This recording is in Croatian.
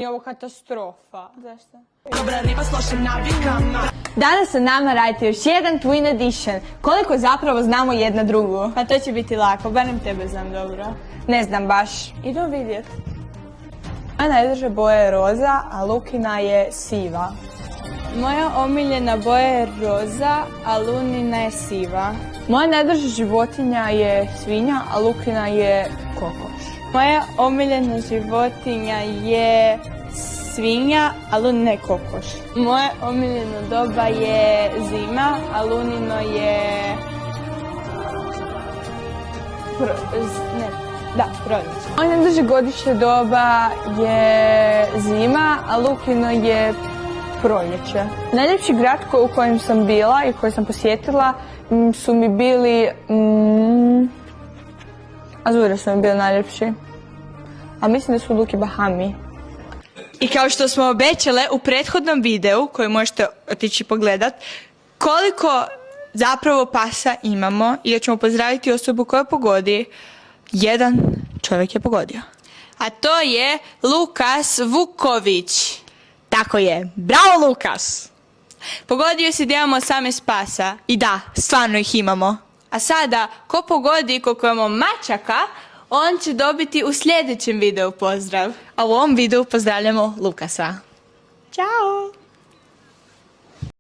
Je ovo katastrofa. Zašto? Dobra riba s lošim navikama. Danas sa nama radite još jedan Twin Edition. Koliko zapravo znamo jedna drugu? Pa to će biti lako, barem tebe znam dobro. Ne znam baš. Idemo vidjet. Moja najdraža boja je roza, a Lukina je siva. Moja omiljena boja je roza, a Lunina je siva. Moja najdraža životinja je svinja, a Lukina je kokoš. Moja omiljena životinja je svinja, a Lunina je kokoš. Moje omiljeno doba je zima, a Lunino je... proljeće. Moje najdraže godišnje doba je zima, a Lukino je proljeće. Najljepši grad u kojem sam bila i koji sam posjetila su mi bili... Azure su mi bili najljepši. A mislim da su Luki Bahami. I kao što smo obećale u prethodnom videu, koji možete otići pogledat, koliko zapravo pasa imamo i da ćemo pozdraviti osobu koja pogodi, jedan čovjek je pogodio. A to je Lukas Vuković. Tako je. Bravo, Lukas! Pogodio si da imamo 18 pasa. I da, stvarno ih imamo. A sada, ko pogodi koliko imamo mačaka, on će dobiti u sljedećem videu pozdrav. A u ovom videu pozdravljamo Lukasa. Ćao!